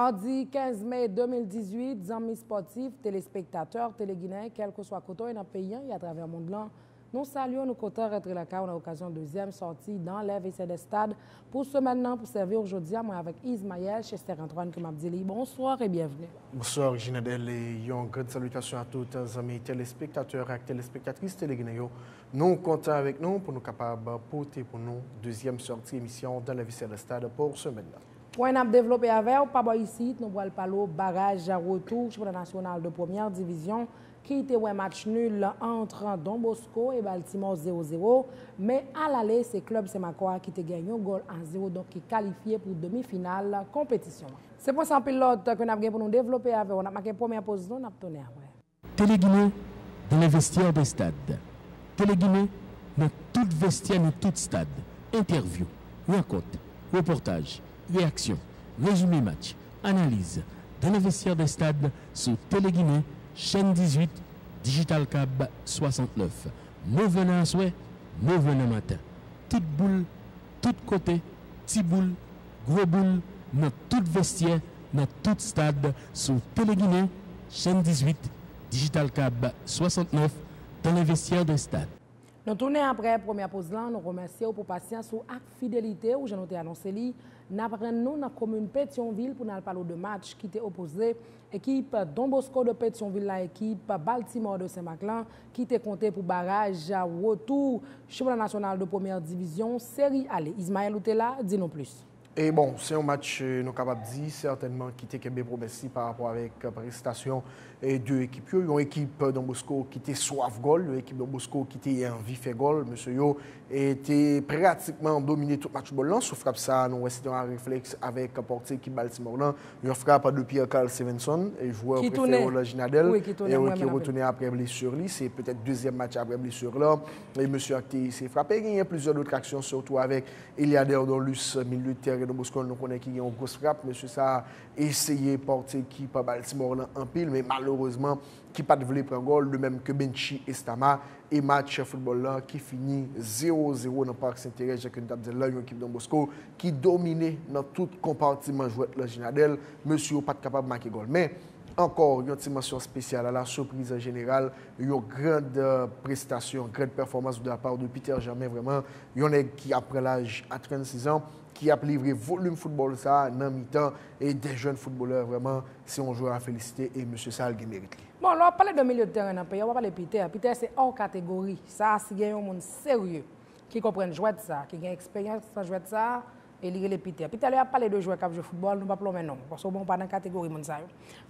Mardi 15 mai 2018, amis sportifs, téléspectateurs, téléguinéens, quel que soit le côté dans le pays et à travers le monde, nous saluons nos côtés rentrer la CAO à l'occasion de deuxième sortie dans les WC des stades. Pour ce maintenant, pour servir aujourd'hui, moi avec Ismaël, Chester Antoine, qui m'a dit bonsoir et bienvenue. Bonsoir, Ginadel, et une grande salutation à tous les amis téléspectateurs et téléspectatrices téléguinéens. Nous comptons avec nous pour nous capables de porter pour nous deuxième sortie émission dans les WC des stades pour ce maintenant. Pour nous développer avec vous, pas ici, nous allons parler barrage à retour championnat national de première division qui était un match nul entre Don Bosco et Baltimore 0-0. Mais à l'aller, c'est Club Semakoa qui a gagné un goal en 0, donc qui est qualifié pour demi-finale compétition. C'est pour ça pilote que nous avons pour nous développer avec vous. On a marqué première position, nous avons tourné après. Téléguinée dans les vestiaires des stades. Téléguinée dans tout vestiaire, dans tout stade. Interview, rencontre, reportage, réaction, résumé match, analyse dans les vestiaires des stades sur Téléguinée, chaîne 18, Digital Cab 69. Nous venons en souhait, nous venons matin. Toute boule, tout côté, petit boule, gros boule, dans tout vestiaire, dans tout stade sur Téléguinée, chaîne 18, Digital Cab 69, dans les vestiaires des stades. Nous tournons après première pause là, nous remercions pour patience ou acte fidélité où j'ai noté annoncé nous dans la commune Pétionville pour nous parler de match qui était opposé équipe Don Bosco de Pétionville la équipe Baltimore de Saint-Maclin qui était compté pour barrage à retour championnat national de première division série aller. Ismaël Outela, dis-nous plus. Et bon, c'est un match, nous capables de dire, certainement, qui était bien promessi par rapport avec la prestation et deux équipes. Il y a une équipe Don Bosco qui était soif goal, une équipe Don Bosco qui était envie fait goal. Monsieur Yo était pratiquement dominé tout le match ball. Sauf frappe ça, nous restons en réflexe avec la portier qui Baltimore. Il y a frappe de Pierre-Carl Stevenson, joueur préféré de Ginadel, oui, qui est retourné après blessure. C'est peut-être deuxième match après blessure là. Et monsieur Acté s'est frappé. Il y a plusieurs autres actions, surtout avec Eliader Dolus, milieu de terrain. Don Bosco, nous connaissons qu'il y a une grosse frappe. Monsieur ça a essayé de porter l'équipe à Baltimore en pile, mais malheureusement, qui n'a pas voulu prendre goal, de même que Benchi et Stama. Et match football là qui finit 0-0 dans le Parc Saint-Thérèse, j'ai une équipe Don Bosco qui dominait dans tout compartiment joué le Ginadel. Monsieur n'est pas capable de marquer goal. Mais encore une dimension spéciale à la surprise générale, une grande prestation, une grande performance de la part de Peter Germain. Vraiment, il y en a qui après l'âge à 36 ans, qui a livré volume football ça dans mi-temps et des jeunes footballeurs vraiment c'est un joueur à féliciter et monsieur Sal qui mérite. Bon, on va parler de milieu de terrain dans le pays, on va parler de Peter. Peter c'est hors catégorie. Ça c'est un monde sérieux qui comprend jouer de ça, qui a une expérience dans jouer de ça et lire les Peter. Peter il a parlé de joueurs qui jouent football, nous pas plomber non parce que bon pas dans catégorie monde ça.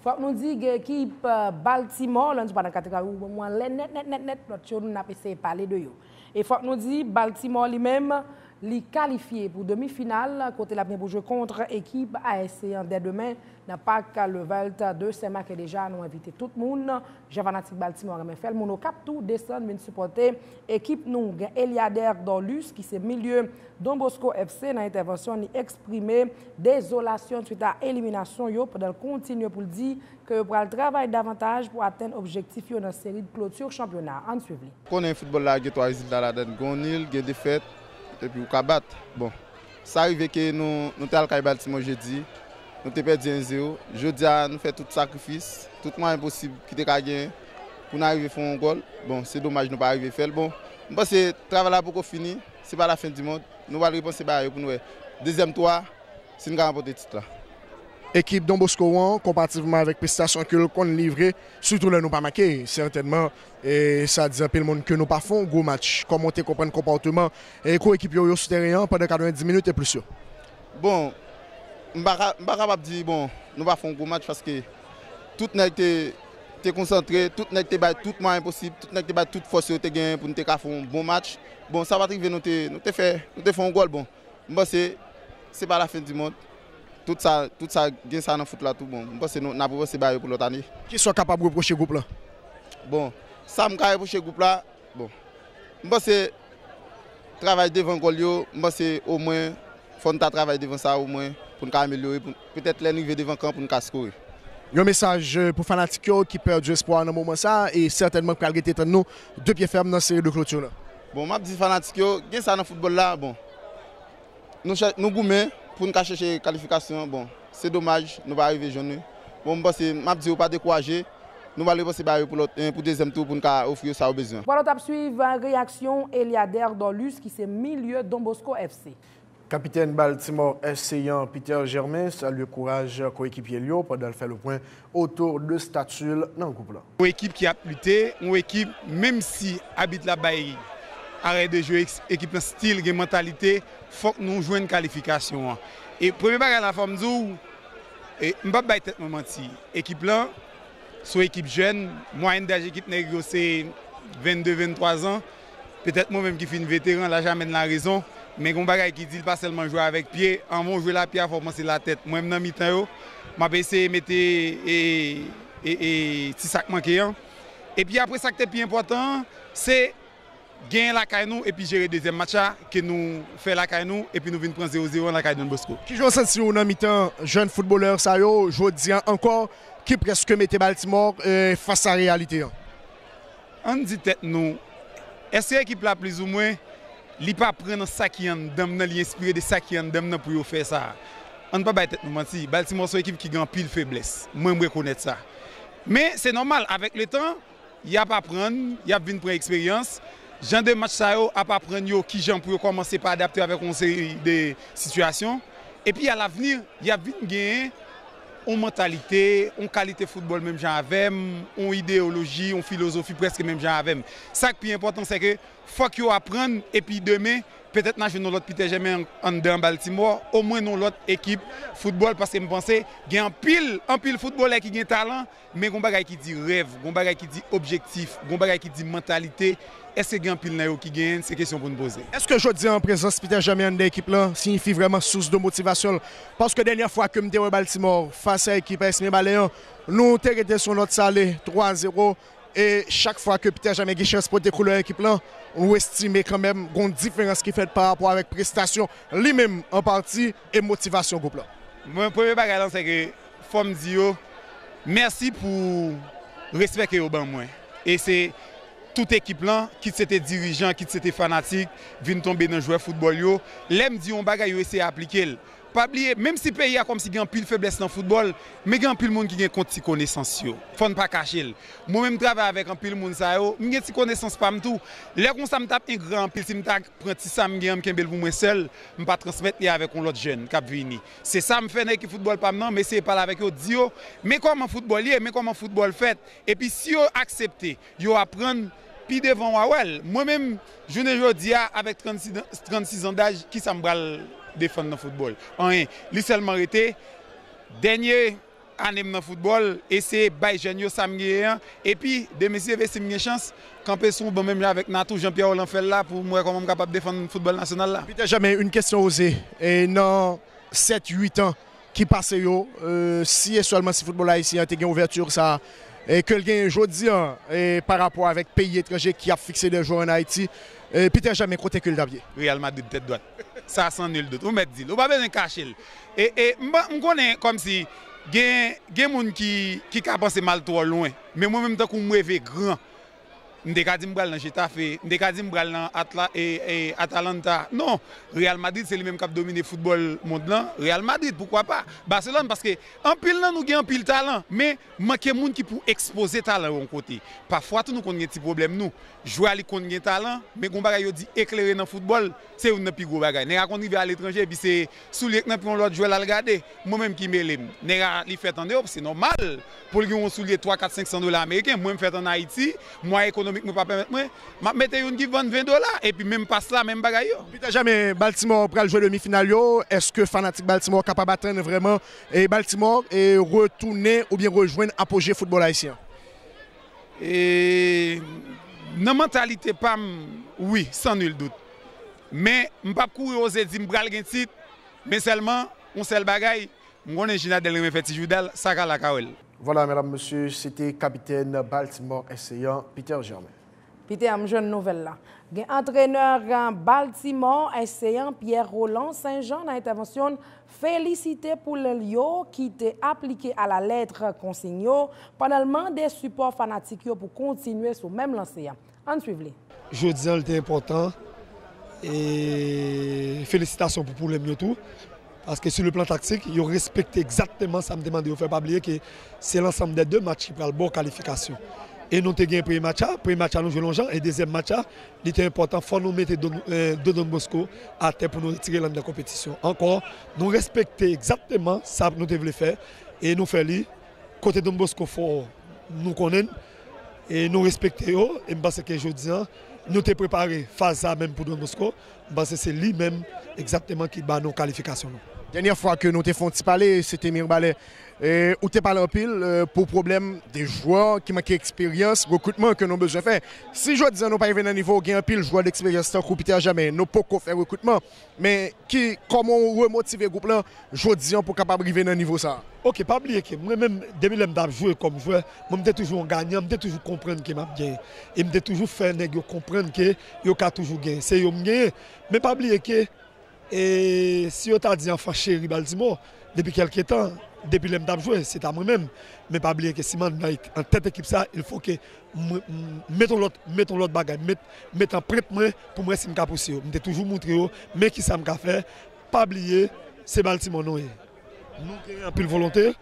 Faut nous dire que l'équipe Baltimore là nous pas dans catégorie moi net l'autre chose nous n'a essayé parler de yo. Et faut nous dire Baltimore lui-même li qualifié pour demi-finale côté la pour jouer contre équipe ASC dès demain dans parc le Valt de Saint-Marc et déjà nous invité tout le monde Javanatic Baltimore mais fait le monde cap tout descendre venir supporter équipe nous Eliader Dolus qui c'est milieu Don Bosco FC dans intervention ni exprimer désolation suite à élimination yo pendant continuer pour dire que pour le travail davantage pour atteindre objectif yo dans série de clôture championnat en suivre. Connaît football là trois résultats là dedans gonil défaite et puis au battre. Bon, ça arrive que nous sommes à Baltimore jeudi, nous avons perdu 1-0. Jeudi, nous faisons tout sacrifice, tout moyen possible qui était gagné pour nous arriver à faire un goal. Bon, c'est dommage de ne pas arriver à faire le bon. Je pense que le travail là pour finir, ce n'est pas la fin du monde. Nous allons repenser pour nous. Deuxième tour, c'est une grande titre là. Équipe Don Bosco, comparativement avec les prestations que nous avons livrées, surtout là nous pas marqué, certainement. Et ça dit à tout le monde que nous pas fait un gros match. Comment tu comprends le comportement et l'équipe sur le terrain pendant 90 minutes et plus sûr. Bon, je ne suis pas capable de dire bon, nous pas fait un gros match parce que tout n'a été concentré, tout n'a été tout moyen possible, tout n'a été toute force pour nous faire un bon match. Bon, ça va arriver, nous te fait un goal bon. C'est pas la fin du monde. Tout ça gagne ça dans foot là tout bon. Parce que nous n'a pas c'est pour l'autre année. Qui soit capable de reprocher groupe là? Bon, ça me capable reprocher groupe là. Bon. C'est travail devant goal yo, c'est au moins faut travailler devant ça au moins pour nous améliorer peut-être l'arrivée devant camp pour nous scorer. Il y a un message pour fanatiques qui perdent du espoir dans le moment ça et certainement pour arrêter nous deux pieds fermes dans cette série de clôture là. Bon, m'a dit fanatiques gagne ça dans football là bon. Nous goumé pour nous chercher qualification bon c'est dommage, nous pas arriver jeune. Bon, je pense que m'a dit pas décourager. Nous allons passer pour le deuxième tour pour nous offrir ça au besoin. Voilà, tu suivre réaction Eliader Dorlus qui c'est milieu Don Bosco FC. Capitaine Baltimore FC Peter Germain salue le courage coéquipier Lyon pendant le faire le point autour de statut dans le groupe là. Une équipe qui a lutté, une équipe même si habite la Baye, arrête de jouer équipe style, une mentalité, faut que nous jouions une qualification. Et premier bagage la forme du et m'pas pas tête menti. Équipe là, soit équipe jeune, moyenne d'âge équipe négro c'est 22-23 ans. Peut-être moi-même qui suis un vétéran, là j'amène la raison. Mais on bagay qui dit pas seulement jouer avec pied, en vont jouer la pied, il faut commencer la tête. Moi même dans mi-temps m'a essayé de mettre et si ça manquait. Et puis après ça qui est plus important, c'est gagner la caille nous et puis gérer deuxième match que nous fait la caille nous et puis nous venons prendre 0-0 dans la caille de Bosco. Qui joue senti dans mi-temps jeune footballeur ça yo, jodi encore qui presque mettait Baltimore face à la réalité. On dit tête nous. Est-ce que l'équipe là plus ou moins li pas prendre ça qui en dame nan li inspiré de ça qui en dame pour faire ça. On ne peut pas être nous mentir. Baltimore c'est une équipe qui gagne pile faiblesse. Moi je reconnais ça. Mais c'est normal avec le temps, il y a pas prendre, il y a venir prendre expérience. Genre de match ça yo a pas prendre yo qui gens pour commencer par adapter avec une série de situations et puis à l'avenir, il y a venir gagner une mentalité, une qualité football même genre avec, une idéologie, une philosophie presque même genre avec. Ça qui est important c'est que faut que vous apprendre et puis demain peut-être nous jouons l'autre Peter Germain en Baltimore, au moins nous l'autre équipe football parce que je pense qu'il y a un pile footballeur qui a talent mais il y a un bagage qui dit rêve, il y a un bagage qui dit objectif, il y a un bagage qui dit mentalité. Est-ce qu'il y a un pile qui gagne? C'est une question pour nous poser. Est-ce que je dis en présence Peter Germain de l'équipe là signifie vraiment source de motivation? Parce que la dernière fois que je suis à Baltimore face à l'équipe AS Baléon, nous avons été sur notre salaire 3-0 et chaque fois que Peter Germain a chance pour décoller l'équipe là, on estime quand même qu'il y a une différence qui fait par rapport avec prestation lui-même en partie et motivation groupe là. Mon premier bagage c'est que faut me dire merci pour respecter au ban moi. Et c'est toute équipe là, qui c'était dirigeant, qui c'était fanatique, vient tomber dans joueur football yo, l'aime dit on bagay yo essayer appliquer. Pas oublier même si pays a comme si gagne pile faiblesse dans football, mais gagne pile monde qui gagne compte connaissance yo. Faut ne pas cacher. Moi même travaille avec un pile monde ça yo, m'gagne ti connaissance pas tout. Là comme ça me tape un grand pile si me t'a prend ti ça m'gagne kembel pour moi seul, me pas transmettre avec un autre jeune qui vini. C'est ça me fait équipe football pas non, mais c'est parler avec eux dit yo, mais comment football lié, mais comment football fait et puis si yo accepter, yo apprendre puis devant Wawel, moi-même, je ne dis avec 36 ans d'âge, qui ça me défendre dans le football. Rien, lui seulement été dernier année dans le football, et c'est Baye Jean Samgué. Et puis, des messieurs, c'est une chance, camper son bon même avec Natou, Jean-Pierre Olenfeld là, pour moi, comment capable de défendre le football national là. Peter Germain, une question osée. Et dans 7-8 ans qui passent, si et seulement si le football haïtien a une ouverture, ça. Et que le gain aujourd'hui par rapport avec pays étrangers qui a fixé des joueurs en Haïti, Peter Germain côté que le Davier. Real Madrid tête droite. Ça sans nul doute. On met dit, on pas besoin cacher. Et on connaît comme si gen moun qui a pensé mal trop loin, mais moi même tant qu'on me rêve grand. M'dé ka di m'bral dans Getafe, m'dé ka di m'bral dans Atalanta. Non, Real Madrid c'est lui-même qui a dominé le football monde là. Real Madrid pourquoi pas? Barcelone parce que en pile là nous gagne en pile talent, mais manque monde qui pour exposer talent au côté. Parfois tout nous connait petit problème nous. Jouer ali connait talent, mais gon bagay yo dit éclairer dans football, c'est une plus gros bagay. Nèg qu'on rive à l'étranger puis c'est soulier que puis on l'autre jouer là regarder. Moi même qui mêle. Nèg li fait en dehors, c'est normal. Pour lui on soulier 3 4 500 $ américains, moi me fait en Haïti, moi économiquement pas permettre moi mettre une qui vend $20 et puis même pas là même bagaille yo. Peter Germain Baltimore pral jouer demi-finale yo, est-ce que fanatique Baltimore capable d'atteindre vraiment et Baltimore et retourner ou bien rejoindre apogée football haïtien? Et dans mentalité pas oui, sans nul doute. Mais m'pas courir oser dire m'bral gen titre, mais seulement on seul bagaille, m'gonne Ginadel me fait Joudal ça ka la kawel. Voilà, mesdames, messieurs, c'était capitaine Baltimore essayant Peter Germain. Peter, am jeune nouvelle là. Gen entraîneur Baltimore essayant Pierre Roland Saint-Jean dans intervention félicité pour le Lyon qui était appliqué à la lettre consigne pendant le mandat des supports fanatiques pour continuer sur même lancé. En suivre. Jeudi, c'était important et félicitations pour le mieux tout. Parce que sur le plan tactique, ils ont respecté exactement ça me demandait. Il ne faut pas oublier que c'est l'ensemble des deux matchs qui prennent la bonne qualification. Et nous avons gagné le premier match, nous jouons Longchamp, et le deuxième match, il était important, il faut nous mettre Don Bosco à terre pour nous retirer de la compétition. Encore, nous respectons exactement ça que nous devons faire, et nous faisons côté Don Bosco, faut nous connaître, et nous respectons, et je pense que je dis, nous sommes préparés face à même pour Don Bosco, parce que c'est lui-même exactement qui bat nos qualifications. Dernière fois que nous avons parlé, c'était Mirbalet. Où tu parlé en pile pour problème des joueurs qui manquent d'expérience, recrutement que nous avons besoin de faire. Si je dis que nous pas arrivé à un niveau, il y a un pile joueur d'expérience, tant qu'on Peter jamais, nous ne pouvons pas faire recrutement. Mais comment remotiver le groupe là, je dis pour capable arriver à un niveau ça. Ok, pas oublier que moi-même, depuis que je joué comme joueur, je suis toujours gagnant, je toujours comprendre que je gagne. Et je toujours faire comprendre que je peux toujours gagner. C'est eux qui gagnent. Mais pas oublier que si on t'a dit enfant chéri Baltimore, depuis quelques temps, depuis que je joué, c'est à moi-même. Mais pas oublier que si je suis en tête d'équipe, il faut que mettons l'autre bagage, mettons prête pour moi si je peux pousser. Je toujours montré, mais qui ça me fait, pas oublier, c'est Baltimore. Nous avons un peu de volonté,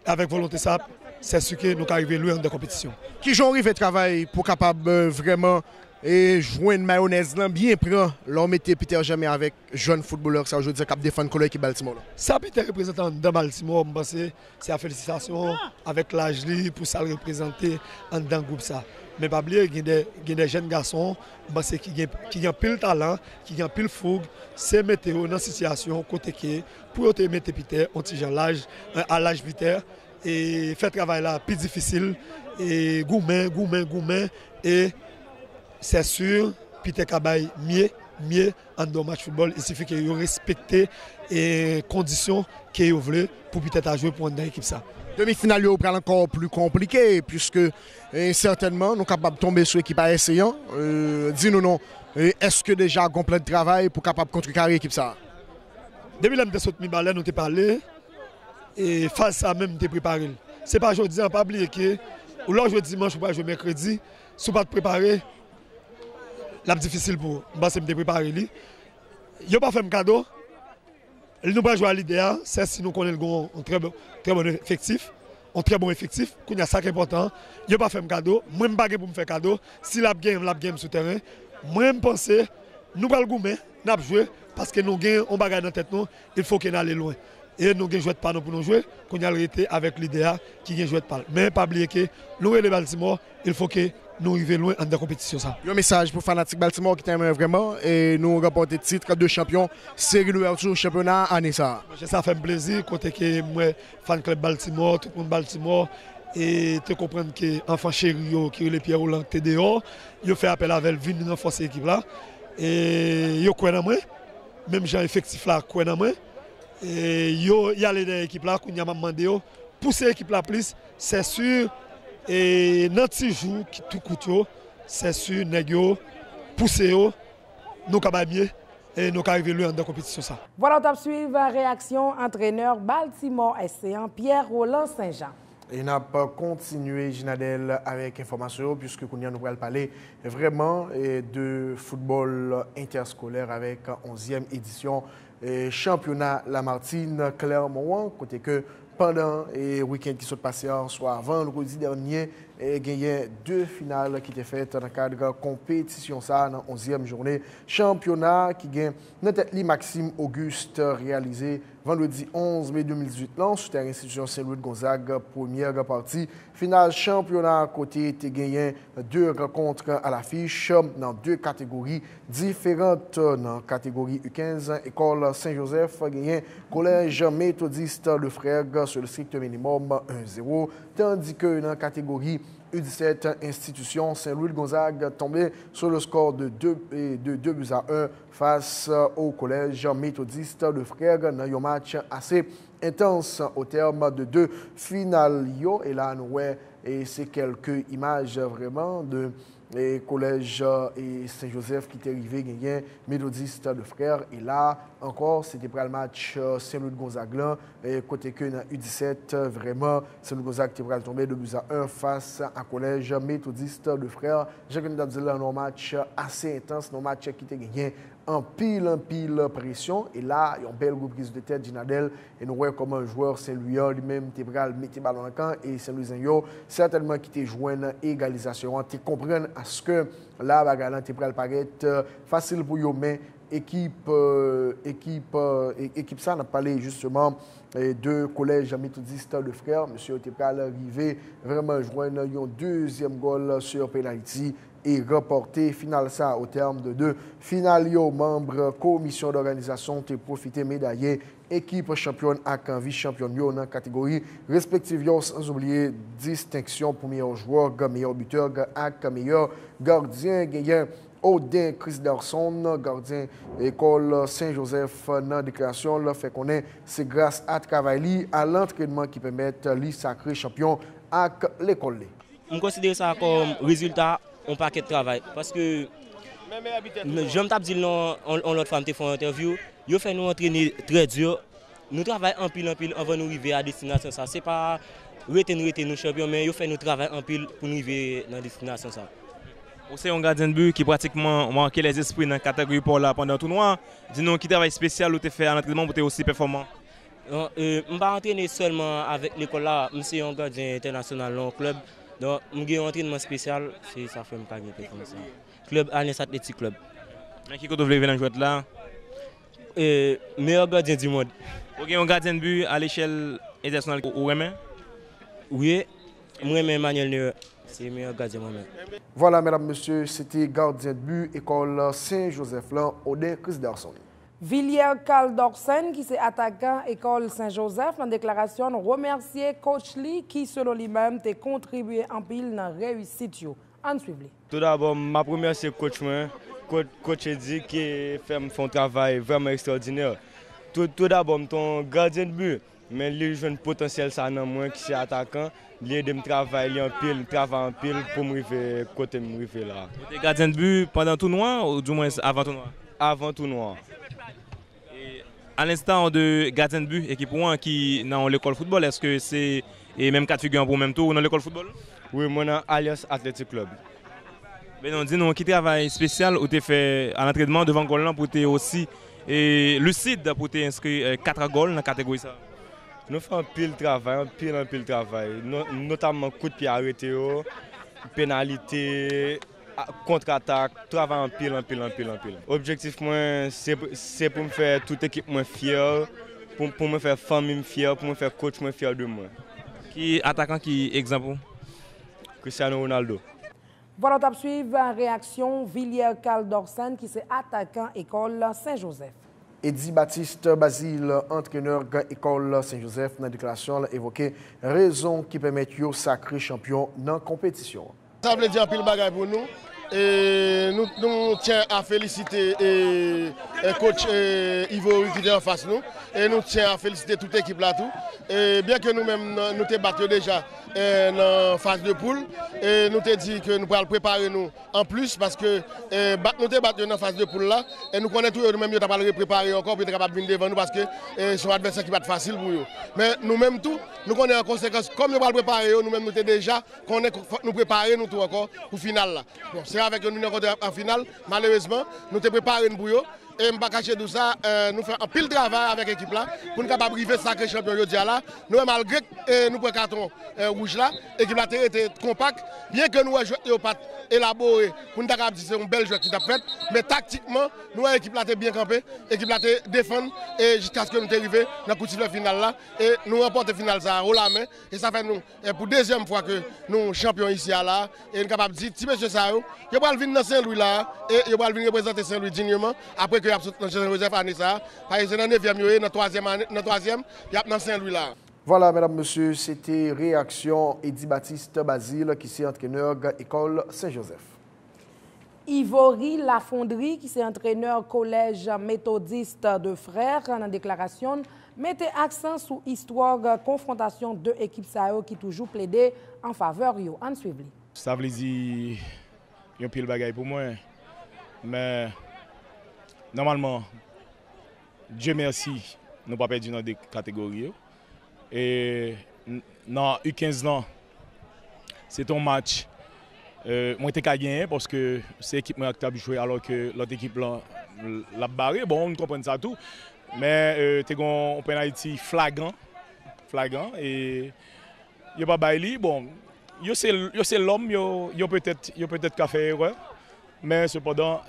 avec volonté ça, c'est sûr que nous arrivons loin de compétition. Qui j'en arrive à travailler pour capable vraiment jouer une mayonnaise là, bien prendre, l'on mettait Peter jamais avec jeune footballeur, ça je veux dire cap défendre collègue qui Baltimore. Ça Peter représentant de Baltimore, je pense c'est la félicitation avec l'âge pour ça le représenter en dans groupe ça. Mais pas oublier qu'il y a des jeunes garçons qui ont pile talent, qui ont pile fougue, c'est mettre dans une situation côté qui pour te mettre Peter à l'âge Peter et faire travail là plus difficile et gourmet et c'est sûr Peter Kabay mieux en dans match football, il suffit qu'il respecte les conditions qu'il veut pour peut-être jouer pour une équipe ça. Demi-finale est encore plus compliqué puisque certainement nous sommes capables de tomber sur l'équipe à essayant. Dis-nous non, est-ce que déjà on plein de travail pour capable contrecarrer l'équipe ça? Depuis que nous avons parlé, nous avons parlé et face à même nous préparé. Ce n'est pas aujourd'hui, on pas oublier que ou là je dimanche ou pas jouer mercredi, si pas préparer, c'est difficile pour me préparer. Il n'y a pas fait un cadeau. Nous pas jouer à l'idéal, c'est si nous connaissons un très bon effectif. Un très bon effectif, il y a ça qui est important. Il n'y a pas fait un cadeau. Moi, je ne suis pas pour me faire cadeau. Si la game sur le terrain, moi, je pense que nous allons jouer, nous allons jouer parce que nous avons un bagage dans la tête, il faut qu'on aille loin. Et nous avons joué de pas pour nous jouer, qu'on a arrêté avec l'idéal qui a joué de pas. Mais pas oublier que nous et les Baltimore, il faut que nous arrivions loin en compétition. Un message pour Fanatique Baltimore qui t'aime vraiment et nous remporter le titre de champion, série d'ouverture championnat année ça. Ça fait un plaisir côté que moi fan club Baltimore, tout le monde Baltimore et te comprendre que enfant chéri qui est le Pierre Roland TDO, il fait appel à elle venir renforcer l'équipe là et yo croit dans moi, même gens effectif là croit dans moi et yo y a les équipes là qu'on a demandé pousser l'équipe là plus, c'est sûr. Et dans ces jours qui tout coûte, c'est sûr, nous pousser, nous sommes mieux et nous arrivons loin dans la compétition. Ça. Voilà, on suivre la réaction entraîneur Baltimore SC, Pierre Roland Saint-Jean. Et n'a pas continué, Ginadel, avec information, puisque nous allons parler vraiment de football interscolaire avec 11e édition championnat Lamartine Clermont, côté que pendant le week-end qui s'est passé, soit vendredi dernier, il y a 2 finales qui étaient faites dans le cadre de la compétition, ça, dans la 11e journée. Championnat qui gagne notre tête Maxime Auguste, réalisé vendredi 11 mai 2018, là, sur terrain institution Saint-Louis de Gonzague, première partie. Finale championnat à côté, il y a 2 rencontres à l'affiche dans 2 catégories différentes. Dans la catégorie U15, École Saint-Joseph, il y a Collège méthodiste Le Frère sur le strict minimum 1-0, tandis que dans la catégorie U17, institution Saint-Louis de Gonzague tombé sur le score de 2-1 face au collège méthodiste Le Frère dans un match assez intense au terme de 2 finales. Et là, nous voyons, et c'est quelques images vraiment de et collège et Saint-Joseph qui était arrivé gagner méthodiste de frères. Et là, encore, c'était pour le match Saint-Louis de Gonzague, et côté que dans U17, vraiment, Saint-Louis de Gonzague était pour tomber 2-1 face à collège méthodiste de frères. J'ai connu un match assez intense, un match qui était gagné en pile pression. Et là, il y a une belle reprise de tête d'Inadel. Et nous voyons comment un joueur Saint-Louis lui-même était mettre ballon dans le camp. Et Saint-Louis certainement qui était joué une égalisation. Tu comprends à ce que là, Bagalan était paraître facile pour eux, mais équipe ça, on a parlé justement de collège méthodiste de frères. Monsieur était arrivé vraiment jouer un deuxième goal sur penalty et remporter final ça au terme de 2 finales. Membres commission d'organisation ont profité médaillé équipe championne à vice-championne dans la catégorie respective, sans oublier distinction pour meilleur joueur, meilleur buteur et meilleur gardien. Gagnant Odin Chris Darson, gardien école Saint-Joseph, dans la déclaration, fait qu'on est, c'est grâce à travail à l'entraînement qui permet de sacré champion à l'école. Je considère ça comme résultat un paquet de travail parce que je me dit on l'autre femme qui fait une interview, ils fait nous entraîner très dur, nous travaillons en pile avant de nous arriver à destination ça. C'est pas retenir nous champions, mais ils fait nous travailler en pile pour nous arriver à la destination ça. C'est un gardien de but qui pratiquement marqué les esprits dans la catégorie pour là pendant le tournoi. Dis-nous qui travail spécial ou tu fait à l'entraînement pour être aussi performant. Je ne vais pas entraîner seulement avec l'école là, je suis un gardien international dans le club. Donc, j'ai un entraînement spécial, ça fait me gagner performance. Club Alliance Athletic Club. Mais qui vous voulez venir jouer là? Meilleur gardien du monde. Vous avez un gardien de but à l'échelle internationale ou même? Oui, moi-même Emmanuel Neuer, c'est le meilleur gardien moi-même. Voilà, mesdames, messieurs, c'était gardien de but, école Saint-Joseph, Odin Chris Darson. Villiers Carl Dorsen, qui est attaquant école Saint-Joseph, en déclaration, remercier coach Lee qui, selon lui-même, a contribué en pile dans la réussite. En suivant. Tout d'abord, ma première c'est coach coach dit qui fait un travail vraiment extraordinaire. Tout d'abord, ton gardien de but, mais lui j'ai un potentiel ça dans moi qui est attaquant, lui de me travailler en pile pour me arriver côté me arriver là. Vous êtes gardien de but pendant le tournoi ou du moins avant le tournoi? Avant le tournoi. À l'instant de gardien de but, équipe 1 qui dans l'école football, est-ce que c'est et même 4 figures pour le même tour dans l'école football? Oui, moi dans Alliance Athletic Club. Ben non, dis-nous, qui travail spécial ou tu fait à l'entraînement devant le goal pour aussi et lucide pour inscrire 4 goals dans la catégorie ça? Nous faisons un pile travail, notamment coup de pied arrêté, pénalité, contre-attaque, travail en pile. Objectif, c'est pour me faire toute équipe fière, pour me faire famille fière, pour me faire coach fier de moi. Qui attaquant qui exemple? Cristiano Ronaldo. Voilà, on suivre en réaction Villiers Carl Dorsen, qui est attaquant école Saint-Joseph. Eddy Baptiste Basile, entraîneur école Saint-Joseph, dans la déclaration, a évoqué raison qui permet de sacré champion dans la compétition. Ça veut dire un pile bagaille pour nous. Et nous tiens à féliciter coach Ivo qui est en face de nous. Et nous tiens à féliciter toute l'équipe là tout. Et bien que nous-mêmes nous t'ai battu déjà dans phase de poule, et nous t'ai dit que nous pourrons préparer nous en plus parce que nous t'ai battu dans phase de poule là et nous connaissons tout nous-mêmes nous t'avons préparé encore pour être capable de venir devant nous parce que c'est un adversaire qui va être facile pour eux. Mais nous-mêmes tout, nous connaissons en conséquence comme nous allons préparer nous-mêmes nous t'ai déjà nous préparer nous tout encore pour finale là. Bon, c'est avec nous en finale, malheureusement, nous t'ai préparé pour eux. Et je ne vais pas cacher tout ça, nous faisons un pile travail avec l'équipe là pour nous capables de sacré champion là. Nous, malgré que nous prenons carton rouge là, l'équipe là était compacte, bien que nous ayons joué pas élaboré pour nous dire que c'est un bel jeu qui t'a fait, mais tactiquement, nous l'équipe là était bien campée, l'équipe là était défendre et jusqu'à ce que nous arrivions dans le coup de sifflet final là et nous remportons le final ça haut la main et ça fait nous pour deuxième fois que nous champions ici là et nous sommes capables de dire petit monsieur ça, il va venir dans Saint-Louis là et il va venir représenter Saint-Louis dignement après que dans Saint-Joseph année ça, parce que c'est dans le 9e, dans le 3e, il y a dans Saint-Louis là. Voilà, mesdames, messieurs, c'était réaction Eddy Baptiste Basile, qui est entraîneur de l'école Saint-Joseph. Ivory Lafonderie, qui est entraîneur collège méthodiste de frères, dans la déclaration, mettait accent sur l'histoire de confrontation de l'équipe qui toujours plaidé en faveur de en suivre. Ça veut dire un pile bagaille pour moi. Mais normalement, Dieu merci, nous n'avons pas perdu dans des catégories. Et dans U15 ans, c'est un match. Moi, je suis gagné parce que c'est l'équipe qui a joué alors que l'autre équipe l'a barré. Bon, on comprend ça tout. Mais tu as un penalty flagrant. Et il n'y a pas bailli. Bon, c'est l'homme, il peut-être qu'à faire erreur. Mais cependant,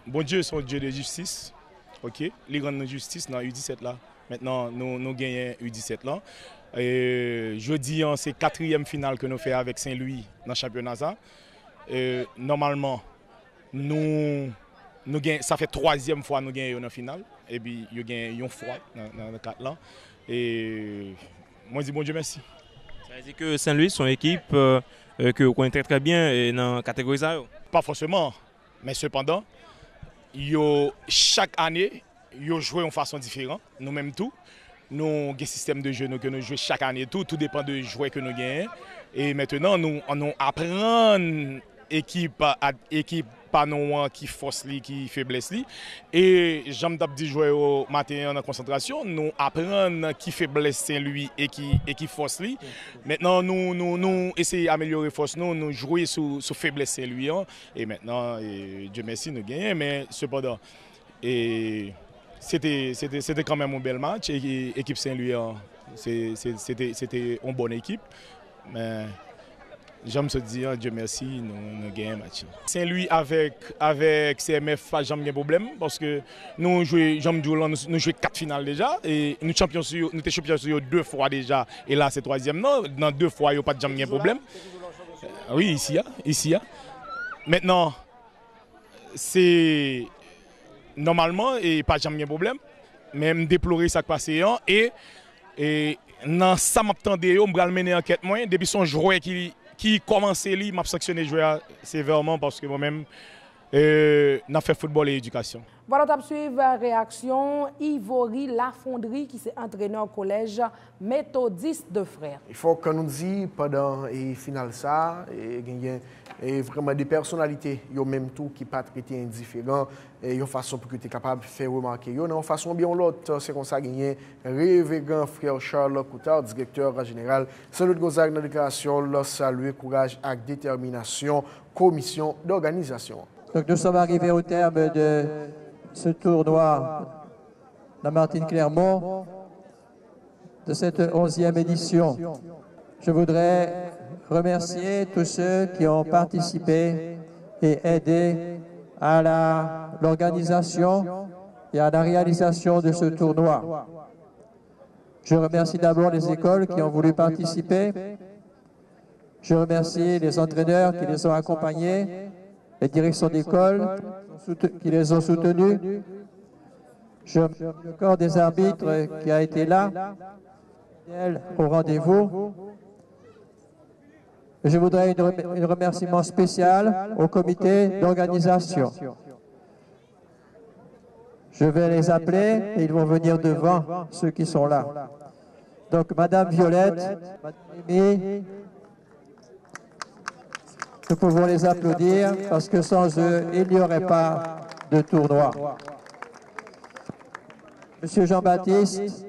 bon Dieu, c'est un Dieu de justice. Ok, il rend la justice dans U17 là. Maintenant, nous gagnons U17 là. Jeudi, c'est la 4e finale que nous faisons avec Saint-Louis dans le championnat. Normalement, ça fait 3e fois que nous gagnons la finale. Et puis, nous gagnons une fois dans le 4 là. Et moi, je dis bon Dieu merci. Ça veut dire que Saint-Louis, son équipe que vous connaissez très bien dans la catégorie ça? Pas forcément, mais cependant, chaque année, ils jouent de façon différente. Nous-mêmes tout. Nous avons un système de jeu que nous jouons chaque année. Tout dépend de joueurs que nous gagnons. Et maintenant, nous apprenons équipe par nous qui force qui faiblesse. Et j'aime dit jouer au matin en concentration. Nous apprenons qui faiblesse Saint-Louis et qui force. Maintenant, nous essayons d'améliorer force. Nous jouons sur faiblesse Saint-Louis. Et maintenant, Dieu merci, nous gagnons. Mais cependant, c'était quand même un bel match. Et l'équipe Saint-Louis, c'était une bonne équipe. Mais j'aime se dire, Dieu merci, nous gagnons un match. Saint-Louis avec CMF, pas jamais de problème. Parce que nous jouons 4 finales déjà. Et nous sommes champions sur 2 fois déjà. Et là, c'est 3e. Non, dans 2 fois, il n'y a pas de jamais de problème. Oui, ici. Maintenant, c'est normalement, et pas jamais de problème, même déplorer ça qui passe. Et dans ça, je vais mener enquête. Depuis son joueur qui commence, je vais sanctionner joueur sévèrement parce que moi-même, je fait football et éducation. Voilà, on suivre la réaction Ivory Lafonderie qui s'est entraîné au collège méthodiste de Frères. Il faut que nous disions pendant le final ça, et vraiment des personnalités, même tout qui pas traité indifférent, et une façon pour que tu es capable de faire remarquer. Une façon bien l'autre, c'est comme ça gagné révérend frère Charles Coutard, directeur général. Salut Gonzague dans la déclaration, saluer courage et détermination, commission d'organisation. Donc nous sommes arrivés au terme de ce tournoi La Martine-Clermont, de cette 11e édition. Je voudrais remercier tous ceux qui ont participé et aidé à l'organisation et à la réalisation de ce tournoi. Je remercie d'abord les écoles qui ont voulu participer. Je remercie les entraîneurs qui les ont accompagnés, les directions d'école qui les ont soutenus. Je remercie le corps des arbitres qui a été là, au rendez-vous. Je voudrais un remerciement spécial au comité d'organisation. Je vais les appeler et ils vont venir devant ceux qui sont là. Donc, Madame Violette, Madame Amy, nous pouvons les applaudir parce que sans eux, il n'y aurait pas de tournoi. Monsieur Jean-Baptiste,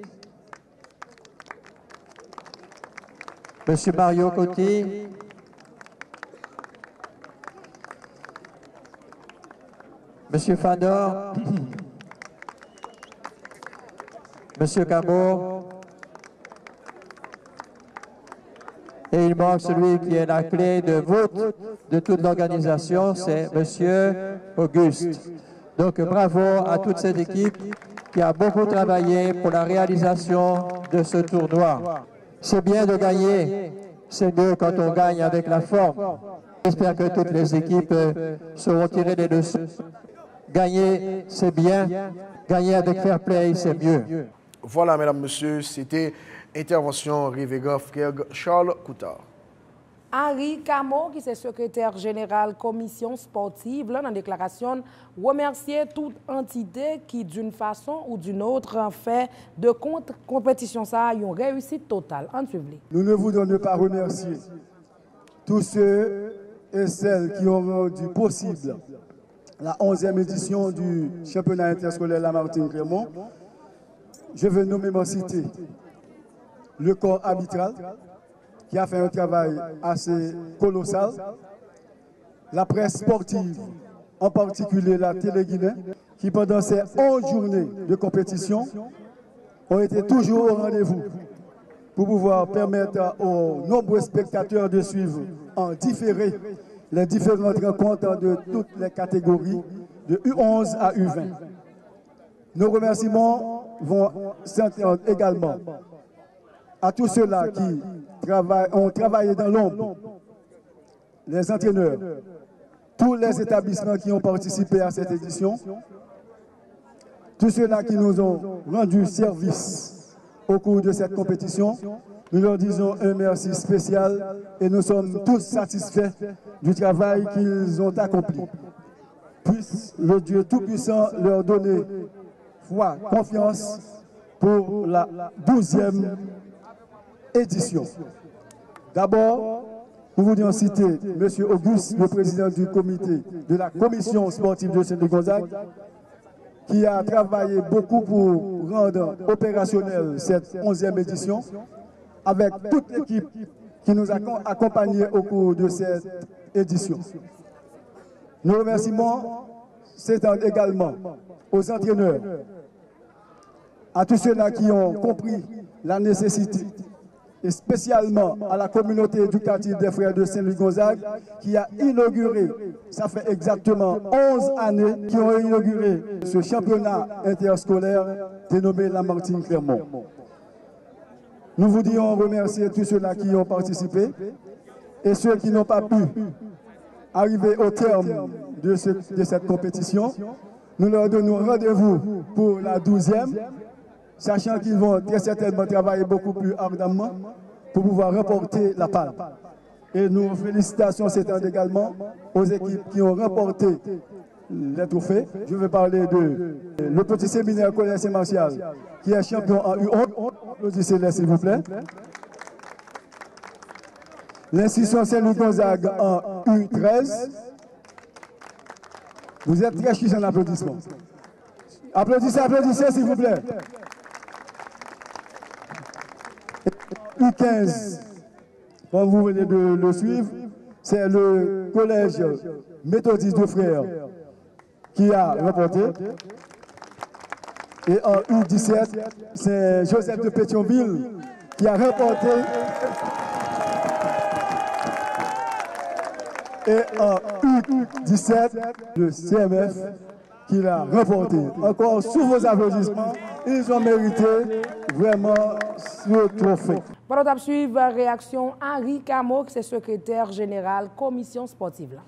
Monsieur Mario Coty, Monsieur Fador, Monsieur Cabot, et il manque celui qui est la clé de vote de toute l'organisation, c'est Monsieur Auguste. Donc bravo à toute cette équipe qui a beaucoup travaillé pour la réalisation de ce tournoi. C'est bien de gagner, c'est mieux quand on gagne avec la forme. J'espère que toutes les équipes sauront tirer les leçons. Gagner, c'est bien. Gagner avec fair play, c'est mieux. Voilà, mesdames, messieurs, c'était intervention révérend frère Charles Coutard. Henri Camo, qui est secrétaire général commission sportive, là, dans la déclaration, remercier toute entité qui, d'une façon ou d'une autre, fait de compétition ça une réussite totale. En suivant. Nous ne voulons pas remercier tous ceux et celles qui ont rendu possible la 11e édition du championnat interscolaire Lamartine-Clermont, je veux nommément citer le corps arbitral qui a fait un travail assez colossal, la presse sportive, en particulier la Télé-Guinée, qui pendant ces 11 journées de compétition ont été toujours au rendez-vous pour pouvoir permettre aux nombreux spectateurs de suivre en différé les différentes rencontres de toutes les catégories, de U11 à U20. Nos remerciements vont s'entendre également à tous ceux-là qui ont travaillé dans l'ombre, les entraîneurs, tous les établissements qui ont participé à cette édition, tous ceux-là qui nous ont rendu service au cours de cette compétition. Nous leur disons un merci spécial et nous sommes tous satisfaits du travail qu'ils ont accompli. Puisse le Dieu Tout-Puissant leur donner foi, confiance pour la 12e édition. D'abord, nous voulions citer M. Auguste, le président du comité de la commission sportive de Saint-Gonzague, qui a travaillé beaucoup pour rendre opérationnelle cette 11e édition, avec toute l'équipe qui nous a accompagnés au cours de cette édition. Nos remerciements s'étendent également aux entraîneurs, à tous ceux-là qui ont compris la nécessité, et spécialement à la communauté éducative des Frères de Saint-Louis-Gonzague, qui a inauguré, ça fait exactement 11 années, qui ont inauguré ce championnat interscolaire dénommé Lamartine-Clermont. Nous voulions remercier tous ceux-là qui ont participé et ceux qui n'ont pas pu arriver au terme de cette compétition. Nous leur donnons rendez-vous pour la 12e, sachant qu'ils vont très certainement travailler beaucoup plus ardemment pour pouvoir remporter la palme. Et nos félicitations s'étendent également aux équipes qui ont remporté les trophées. Je veux parler de le petit séminaire Collège Saint-Martial, qui est champion en U11. Applaudissez-les s'il vous plaît. L'institution Saint-Louis-Gonzague en U13. Vous êtes très chiche en applaudissements. Applaudissez, applaudissez s'il vous plaît. U15, comme vous venez de le suivre, c'est le collège méthodiste de Frères qui a remporté. Et en U17, c'est Joseph de Pétionville qui a remporté. Et en U17, le CMF qui l'a remporté. Encore sous vos applaudissements, ils ont mérité vraiment ce trophée. Pendant qu'on suivre réaction Henri Camo, qui est secrétaire général commission sportive.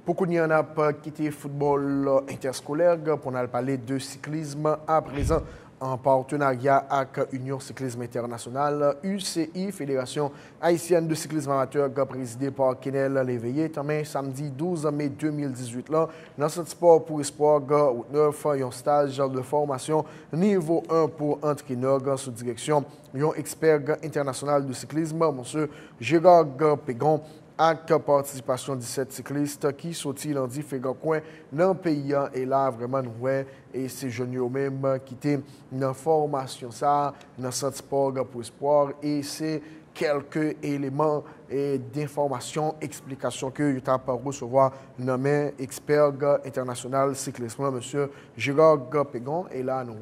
Beaucoup de gens ont quitté le football interscolaire pour parler de cyclisme à présent en partenariat avec Union Cyclisme International, UCI, Fédération Haïtienne de Cyclisme Amateur, présidée par Kenel Léveillé. Samedi 12 mai 2018, dans ce sport pour espoir, un stage de formation niveau 1 pour entraîneur sous direction un expert international de cyclisme, M. Gérard Pégon, avec participation de 17 cyclistes qui sont dans différents coins dans le pays. Et là, vraiment, nous et ces jeunes eux-mêmes qui étaient dans formation, ça, dans ce sport pour espoir. Et c'est quelques éléments d'information, explications que vous avez recevoir nommé expert international cyclisme, M. Gérard Pégon. Et là, nous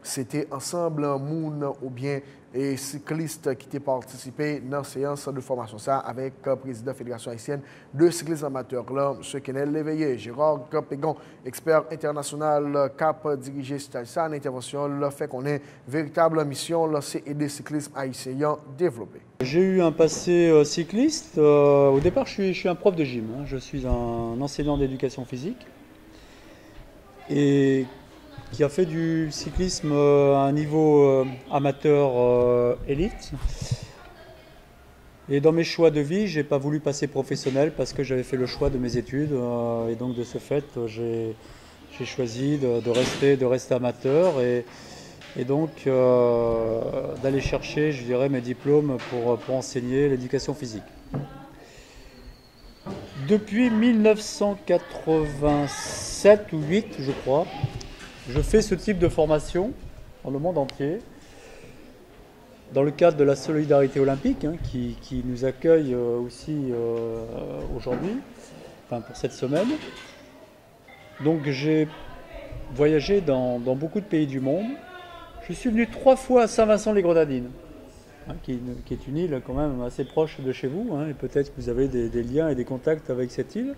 c'était ensemble, moun ou bien et cyclistes qui ont participé dans la séance de formation ça avec le président de la Fédération haïtienne de cyclisme amateur, M. Kenel Léveillé. Gérard Pégon, expert international, cap dirigé ça, en intervention, fait qu'on ait véritable mission, c'est aider le cyclisme haïtien développé. J'ai eu un passé cycliste. Au départ, je suis un prof de gym. Je suis un enseignant d'éducation physique et qui a fait du cyclisme à un niveau amateur élite. Et dans mes choix de vie, je n'ai pas voulu passer professionnel parce que j'avais fait le choix de mes études. Et donc de ce fait, j'ai choisi de rester amateur et donc d'aller chercher, je dirais, mes diplômes pour enseigner l'éducation physique. Depuis 1987 ou 8, je crois, je fais ce type de formation dans le monde entier, dans le cadre de la solidarité olympique, hein, qui nous accueille aussi aujourd'hui, enfin pour cette semaine. Donc j'ai voyagé dans beaucoup de pays du monde. Je suis venu 3 fois à Saint-Vincent-les-Grenadines, hein, qui est une île quand même assez proche de chez vous, hein, et peut-être que vous avez des liens et des contacts avec cette île.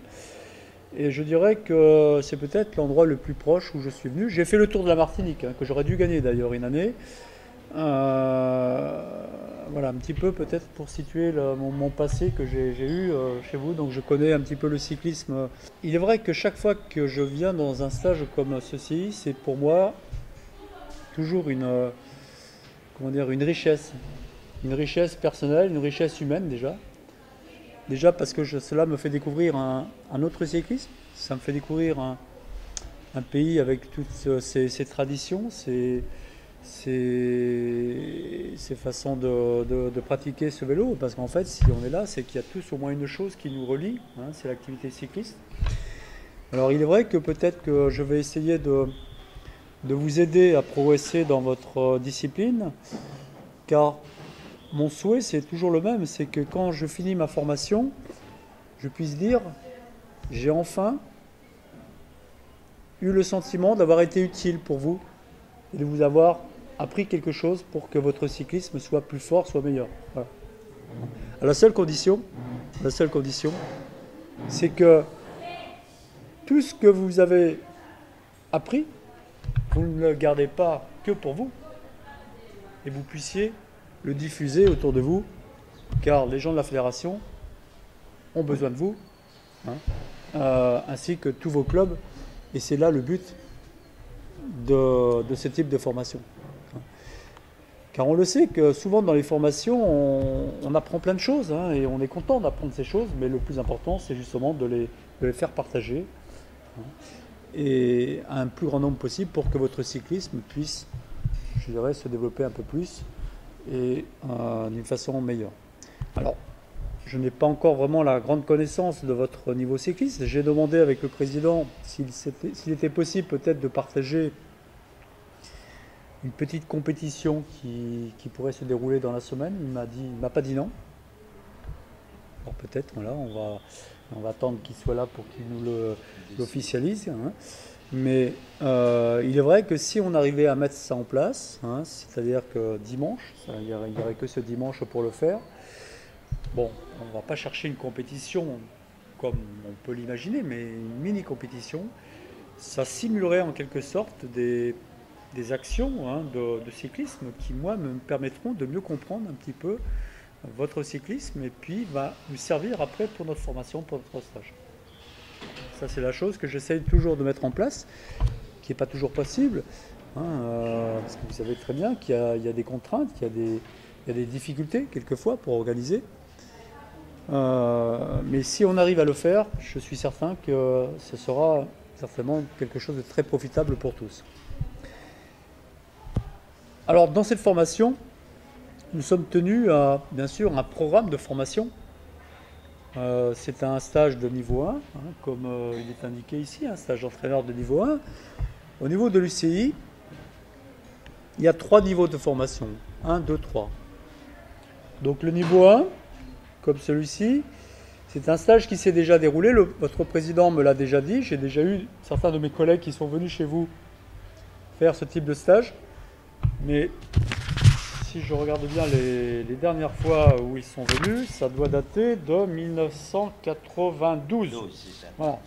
Et je dirais que c'est peut-être l'endroit le plus proche où je suis venu. J'ai fait le tour de la Martinique, hein, que j'aurais dû gagner d'ailleurs une année. Voilà, un petit peu peut-être pour situer mon passé que j'ai eu chez vous. Donc je connais un petit peu le cyclisme. Il est vrai que chaque fois que je viens dans un stage comme ceci, c'est pour moi toujours une richesse. Une richesse personnelle, une richesse humaine déjà. Déjà parce que cela me fait découvrir un autre cyclisme. Ça me fait découvrir un pays avec toutes ses traditions, ses façons de pratiquer ce vélo, parce qu'en fait, si on est là, c'est qu'il y a tous au moins une chose qui nous relie, hein, c'est l'activité cycliste. Alors il est vrai que peut-être que je vais essayer de vous aider à progresser dans votre discipline, car mon souhait, c'est toujours le même, c'est que quand je finis ma formation, je puisse dire, j'ai enfin eu le sentiment d'avoir été utile pour vous et de vous avoir appris quelque chose pour que votre cyclisme soit plus fort, soit meilleur. Voilà. La seule condition, c'est que tout ce que vous avez appris, vous ne le gardez pas que pour vous, et vous puissiez le diffuser autour de vous, car les gens de la fédération ont besoin de vous, hein, ainsi que tous vos clubs, et c'est là le but de ce type de formation. Car on le sait que souvent dans les formations, on apprend plein de choses, hein, et on est content d'apprendre ces choses, mais le plus important, c'est justement de les faire partager, hein, et à un plus grand nombre possible pour que votre cyclisme puisse, je dirais, se développer un peu plus et d'une façon meilleure. Alors, je n'ai pas encore vraiment la grande connaissance de votre niveau cycliste. J'ai demandé avec le président s'il était possible peut-être de partager une petite compétition qui pourrait se dérouler dans la semaine. Il m'a pas dit non. Alors peut-être, voilà, on va attendre qu'il soit là pour qu'il nous l'officialise. Hein. Mais il est vrai que si on arrivait à mettre ça en place, hein, c'est-à-dire que dimanche, il n'y aurait que ce dimanche pour le faire, bon, on ne va pas chercher une compétition comme on peut l'imaginer, mais une mini-compétition, ça simulerait en quelque sorte des actions, hein, de cyclisme qui, moi, me permettront de mieux comprendre un petit peu votre cyclisme et puis va nous servir après pour notre formation, pour notre stage. Ça, c'est la chose que j'essaye toujours de mettre en place, qui n'est pas toujours possible, hein, parce que vous savez très bien qu'il y a des contraintes, qu'il y a des difficultés quelquefois pour organiser. Mais si on arrive à le faire, je suis certain que ce sera certainement quelque chose de très profitable pour tous. Alors, dans cette formation, nous sommes tenus à, bien sûr, un programme de formation. C'est un stage de niveau 1, hein, comme il est indiqué ici, un stage d'entraîneur de niveau 1. Au niveau de l'UCI, il y a 3 niveaux de formation. 1, 2, 3. Donc le niveau 1, comme celui-ci, c'est un stage qui s'est déjà déroulé. Votre président me l'a déjà dit. J'ai déjà eu certains de mes collègues qui sont venus chez vous faire ce type de stage. Mais si je regarde bien les dernières fois où ils sont venus, ça doit dater de 1992. Voilà.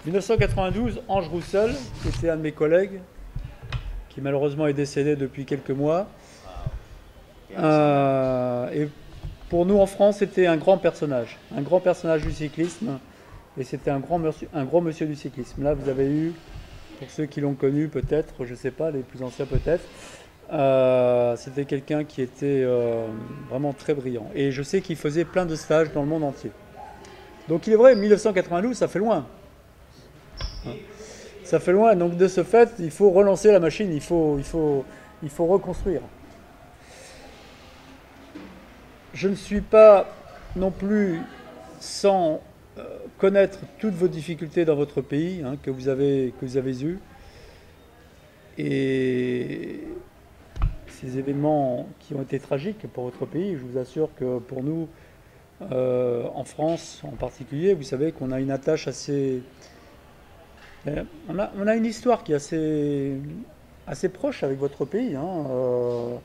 1992, Ange Roussel, qui était un de mes collègues, qui malheureusement est décédé depuis quelques mois. Et pour nous en France, c'était un grand personnage du cyclisme, et c'était un grand monsieur du cyclisme. Là, vous avez eu, pour ceux qui l'ont connu peut-être, je ne sais pas, les plus anciens peut-être, c'était quelqu'un qui était vraiment très brillant. Et je sais qu'il faisait plein de stages dans le monde entier. Donc il est vrai, 1992, ça fait loin. Ça fait loin, donc de ce fait, il faut relancer la machine, il faut reconstruire. Je ne suis pas non plus sans connaître toutes vos difficultés dans votre pays que vous avez eues. Et ces événements qui ont été tragiques pour votre pays, je vous assure que pour nous, en France en particulier, vous savez qu'on a une attache assez... On a une histoire qui est assez proche avec votre pays. On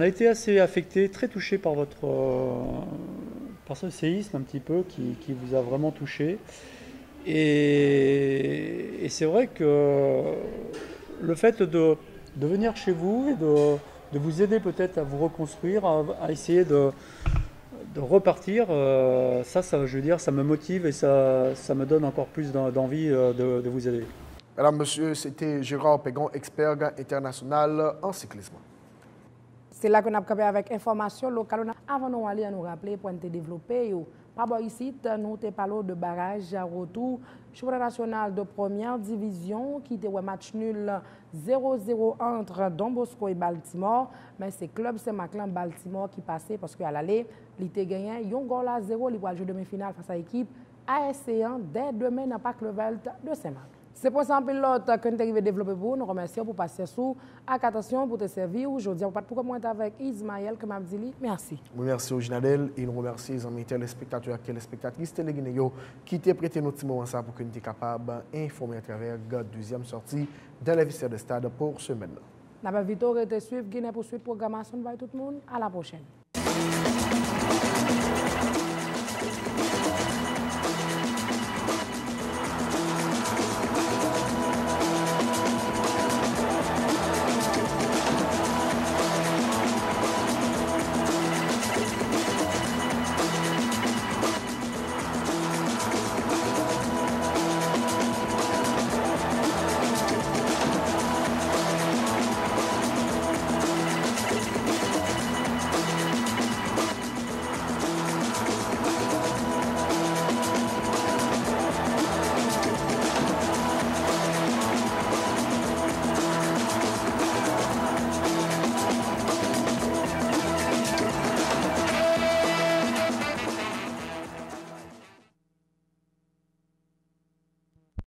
a été assez affecté, très touché par ce séisme un petit peu qui vous a vraiment touché. Et c'est vrai que le fait de venir chez vous et de vous aider peut-être à vous reconstruire, à essayer de repartir, ça, je veux dire, ça me motive et ça me donne encore plus d'envie de vous aider. Mesdames, Messieurs, c'était Gérard Pégon, expert international en cyclisme. C'est là qu'on a campé avec information locale. Avant de nous aller, nous rappeler pour nous développer. Par rapport ici, nous avons parlé de barrage à retour. Championnat national de première division qui était un match nul 0-0 entre Don Bosco et Baltimore. Mais c'est Club Saint-Maclin Baltimore qui passait parce qu'à l'aller, il était gagné. Il y a un goal à 0, il va jouer demi-finale face à l'équipe ASC1 dès demain dans le Parc Levelt de Saint-Marc. C'est pour ça que nous avons arrivé à développer pour nous remercions pour passer sous. Attention pour te servir. Aujourd'hui, on va pas moi avec Ismaël comme Abdili. Merci. Merci au Ginadel et nous remercions les amis téléspectateurs et téléspectatrices téléguinéens qui t'ont prêté notre moment pour que nous soyons capables d'informer à travers la deuxième sortie de l'investisseur de stade pour ce semaine. Nous avons vite suivre Guinée pour suite programmation. Bye tout le monde. À la prochaine.